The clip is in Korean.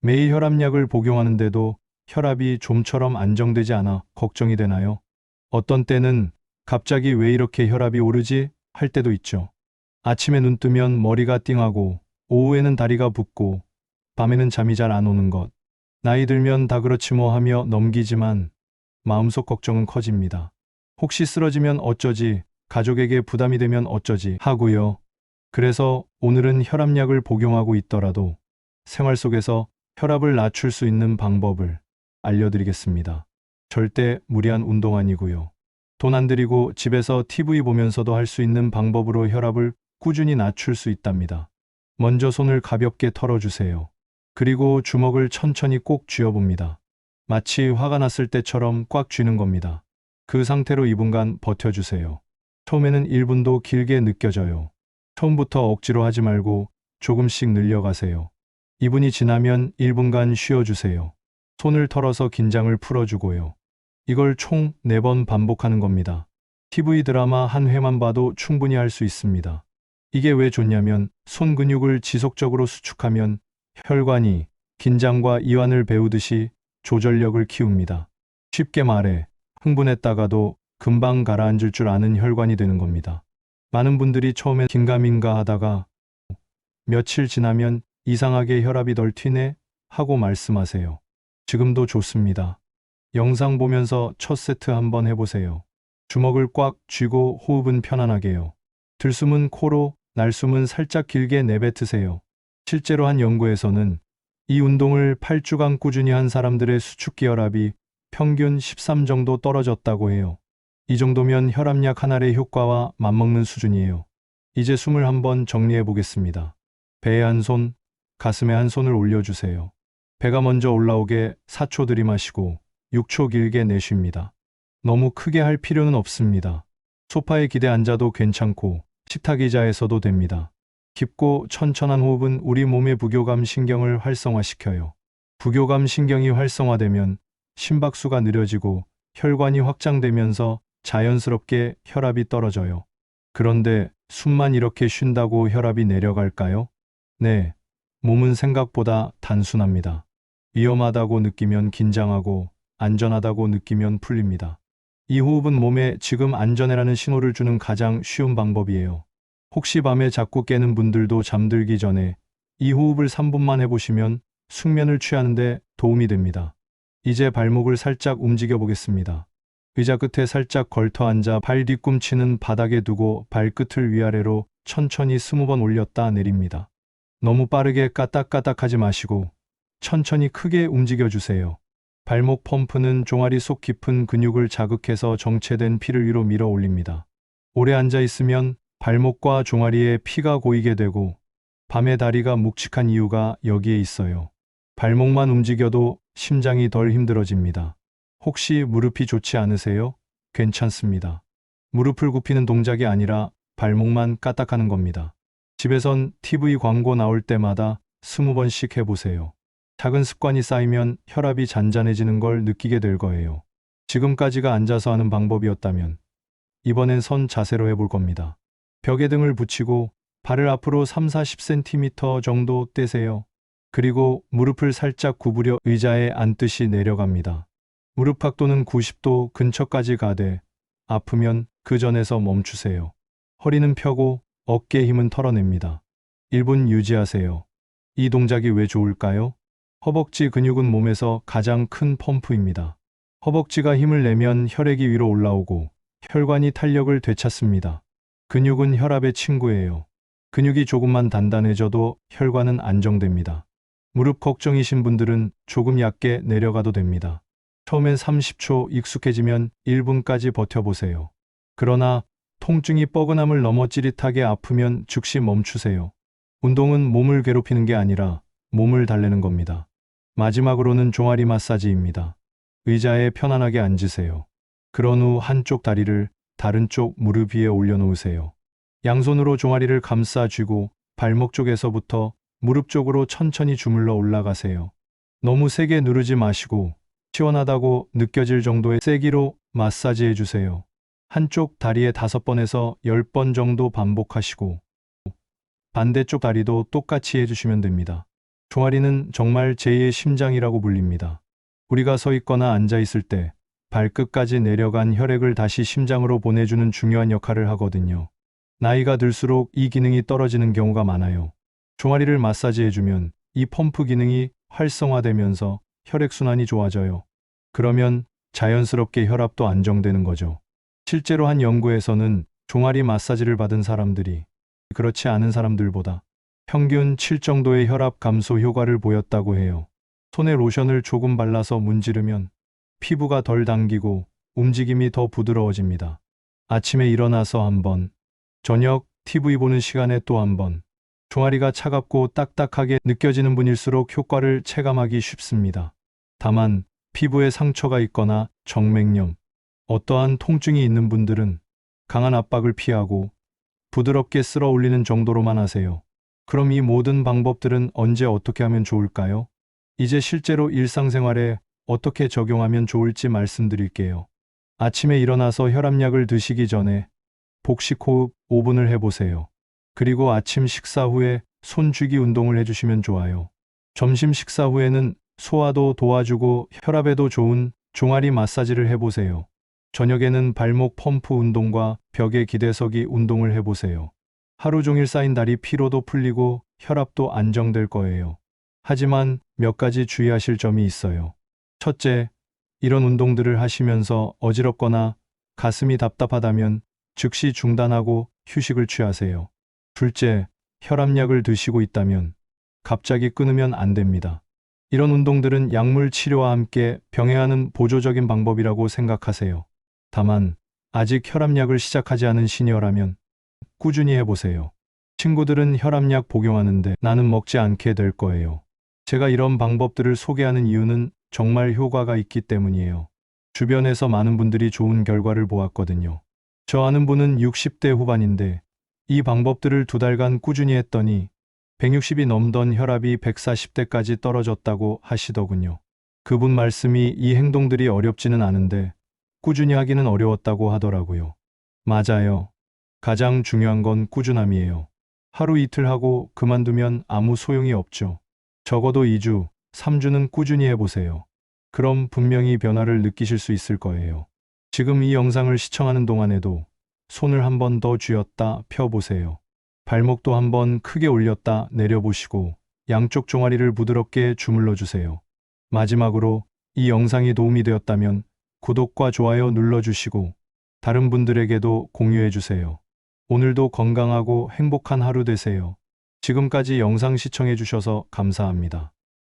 매일 혈압약을 복용하는데도 혈압이 좀처럼 안정되지 않아 걱정이 되나요? 어떤 때는 갑자기 왜 이렇게 혈압이 오르지? 할 때도 있죠. 아침에 눈 뜨면 머리가 띵하고, 오후에는 다리가 붓고, 밤에는 잠이 잘 안 오는 것. 나이 들면 다 그렇지 뭐 하며 넘기지만 마음속 걱정은 커집니다. 혹시 쓰러지면 어쩌지, 가족에게 부담이 되면 어쩌지 하고요. 그래서 오늘은 혈압약을 복용하고 있더라도 생활 속에서 혈압을 낮출 수 있는 방법을 알려드리겠습니다. 절대 무리한 운동 아니고요. 돈 안 들이고 집에서 TV 보면서도 할 수 있는 방법으로 혈압을 꾸준히 낮출 수 있답니다. 먼저 손을 가볍게 털어주세요. 그리고 주먹을 천천히 꼭 쥐어봅니다. 마치 화가 났을 때처럼 꽉 쥐는 겁니다. 그 상태로 2분간 버텨주세요. 처음에는 1분도 길게 느껴져요. 처음부터 억지로 하지 말고 조금씩 늘려가세요. 2분이 지나면 1분간 쉬어주세요. 손을 털어서 긴장을 풀어주고요. 이걸 총 4번 반복하는 겁니다. TV 드라마 한 회만 봐도 충분히 할 수 있습니다. 이게 왜 좋냐면 손 근육을 지속적으로 수축하면 혈관이 긴장과 이완을 배우듯이 조절력을 키웁니다. 쉽게 말해 흥분했다가도 금방 가라앉을 줄 아는 혈관이 되는 겁니다. 많은 분들이 처음엔 긴가민가 하다가 며칠 지나면 이상하게 혈압이 덜 튀네 하고 말씀하세요. 지금도 좋습니다. 영상 보면서 첫 세트 한번 해보세요. 주먹을 꽉 쥐고 호흡은 편안하게요. 들숨은 코로, 날숨은 살짝 길게 내뱉으세요. 실제로 한 연구에서는 이 운동을 8주간 꾸준히 한 사람들의 수축기 혈압이 평균 13 정도 떨어졌다고 해요. 이 정도면 혈압약 한 알의 효과와 맞먹는 수준이에요. 이제 숨을 한번 정리해 보겠습니다. 배에 한 손, 가슴에 한 손을 올려주세요. 배가 먼저 올라오게 4초 들이마시고 6초 길게 내쉽니다. 너무 크게 할 필요는 없습니다. 소파에 기대 앉아도 괜찮고 식탁 의자에서도 됩니다. 깊고 천천한 호흡은 우리 몸의 부교감 신경을 활성화시켜요. 부교감 신경이 활성화되면 심박수가 느려지고 혈관이 확장되면서 자연스럽게 혈압이 떨어져요. 그런데 숨만 이렇게 쉰다고 혈압이 내려갈까요? 네, 몸은 생각보다 단순합니다. 위험하다고 느끼면 긴장하고 안전하다고 느끼면 풀립니다. 이 호흡은 몸에 지금 안전해라는 신호를 주는 가장 쉬운 방법이에요. 혹시 밤에 자꾸 깨는 분들도 잠들기 전에 이 호흡을 3분만 해보시면 숙면을 취하는데 도움이 됩니다. 이제 발목을 살짝 움직여 보겠습니다. 의자 끝에 살짝 걸터 앉아 발 뒤꿈치는 바닥에 두고 발끝을 위아래로 천천히 20번 올렸다 내립니다. 너무 빠르게 까딱까딱하지 마시고 천천히 크게 움직여 주세요. 발목 펌프는 종아리 속 깊은 근육을 자극해서 정체된 피를 위로 밀어 올립니다. 오래 앉아 있으면 발목과 종아리에 피가 고이게 되고 밤에 다리가 묵직한 이유가 여기에 있어요. 발목만 움직여도 심장이 덜 힘들어집니다. 혹시 무릎이 좋지 않으세요? 괜찮습니다. 무릎을 굽히는 동작이 아니라 발목만 까딱하는 겁니다. 집에선 TV 광고 나올 때마다 20번씩 해보세요. 작은 습관이 쌓이면 혈압이 잔잔해지는 걸 느끼게 될 거예요. 지금까지가 앉아서 하는 방법이었다면 이번엔 선 자세로 해볼 겁니다. 벽에 등을 붙이고 발을 앞으로 3-40cm 정도 떼세요. 그리고 무릎을 살짝 구부려 의자에 앉듯이 내려갑니다. 무릎 각도는 90도 근처까지 가되 아프면 그 전에서 멈추세요. 허리는 펴고 어깨 힘은 털어냅니다. 1분 유지하세요. 이 동작이 왜 좋을까요? 허벅지 근육은 몸에서 가장 큰 펌프입니다. 허벅지가 힘을 내면 혈액이 위로 올라오고 혈관이 탄력을 되찾습니다. 근육은 혈압의 친구예요. 근육이 조금만 단단해져도 혈관은 안정됩니다. 무릎 걱정이신 분들은 조금 얕게 내려가도 됩니다. 처음엔 30초, 익숙해지면 1분까지 버텨보세요. 그러나 통증이 뻐근함을 넘어 찌릿하게 아프면 즉시 멈추세요. 운동은 몸을 괴롭히는 게 아니라 몸을 달래는 겁니다. 마지막으로는 종아리 마사지입니다. 의자에 편안하게 앉으세요. 그런 후 한쪽 다리를 다른 쪽 무릎 위에 올려놓으세요. 양손으로 종아리를 감싸 쥐고 발목 쪽에서부터 무릎 쪽으로 천천히 주물러 올라가세요. 너무 세게 누르지 마시고 시원하다고 느껴질 정도의 세기로 마사지해 주세요. 한쪽 다리에 5번에서 10번 정도 반복하시고 반대쪽 다리도 똑같이 해주시면 됩니다. 종아리는 정말 제2의 심장이라고 불립니다. 우리가 서 있거나 앉아 있을 때 발끝까지 내려간 혈액을 다시 심장으로 보내주는 중요한 역할을 하거든요. 나이가 들수록 이 기능이 떨어지는 경우가 많아요. 종아리를 마사지해주면 이 펌프 기능이 활성화되면서 혈액순환이 좋아져요. 그러면 자연스럽게 혈압도 안정되는 거죠. 실제로 한 연구에서는 종아리 마사지를 받은 사람들이 그렇지 않은 사람들보다 평균 7 정도의 혈압 감소 효과를 보였다고 해요. 손에 로션을 조금 발라서 문지르면 피부가 덜 당기고 움직임이 더 부드러워집니다. 아침에 일어나서 한 번, 저녁 TV 보는 시간에 또 한 번, 종아리가 차갑고 딱딱하게 느껴지는 분일수록 효과를 체감하기 쉽습니다. 다만 피부에 상처가 있거나 정맥염, 어떠한 통증이 있는 분들은 강한 압박을 피하고 부드럽게 쓸어 올리는 정도로만 하세요. 그럼 이 모든 방법들은 언제 어떻게 하면 좋을까요? 이제 실제로 일상생활에 어떻게 적용하면 좋을지 말씀드릴게요. 아침에 일어나서 혈압약을 드시기 전에 복식호흡 5분을 해보세요. 그리고 아침 식사 후에 손쥐기 운동을 해주시면 좋아요. 점심 식사 후에는 소화도 도와주고 혈압에도 좋은 종아리 마사지를 해보세요. 저녁에는 발목 펌프 운동과 벽에 기대서기 운동을 해보세요. 하루 종일 쌓인 다리 피로도 풀리고 혈압도 안정될 거예요. 하지만 몇 가지 주의하실 점이 있어요. 첫째, 이런 운동들을 하시면서 어지럽거나 가슴이 답답하다면 즉시 중단하고 휴식을 취하세요. 둘째, 혈압약을 드시고 있다면 갑자기 끊으면 안 됩니다. 이런 운동들은 약물 치료와 함께 병행하는 보조적인 방법이라고 생각하세요. 다만 아직 혈압약을 시작하지 않은 시니어라면 꾸준히 해보세요. 친구들은 혈압약 복용하는데 나는 먹지 않게 될 거예요. 제가 이런 방법들을 소개하는 이유는 정말 효과가 있기 때문이에요. 주변에서 많은 분들이 좋은 결과를 보았거든요. 저 아는 분은 60대 후반인데 이 방법들을 2달간 꾸준히 했더니 160이 넘던 혈압이 140대까지 떨어졌다고 하시더군요. 그분 말씀이 이 행동들이 어렵지는 않은데 꾸준히 하기는 어려웠다고 하더라고요. 맞아요. 가장 중요한 건 꾸준함이에요. 하루 이틀 하고 그만두면 아무 소용이 없죠. 적어도 2주, 3주는 꾸준히 해보세요. 그럼 분명히 변화를 느끼실 수 있을 거예요. 지금 이 영상을 시청하는 동안에도 손을 한 번 더 쥐었다 펴보세요. 발목도 한 번 크게 올렸다 내려보시고 양쪽 종아리를 부드럽게 주물러 주세요. 마지막으로 이 영상이 도움이 되었다면 구독과 좋아요 눌러주시고 다른 분들에게도 공유해 주세요. 오늘도 건강하고 행복한 하루 되세요. 지금까지 영상 시청해 주셔서 감사합니다.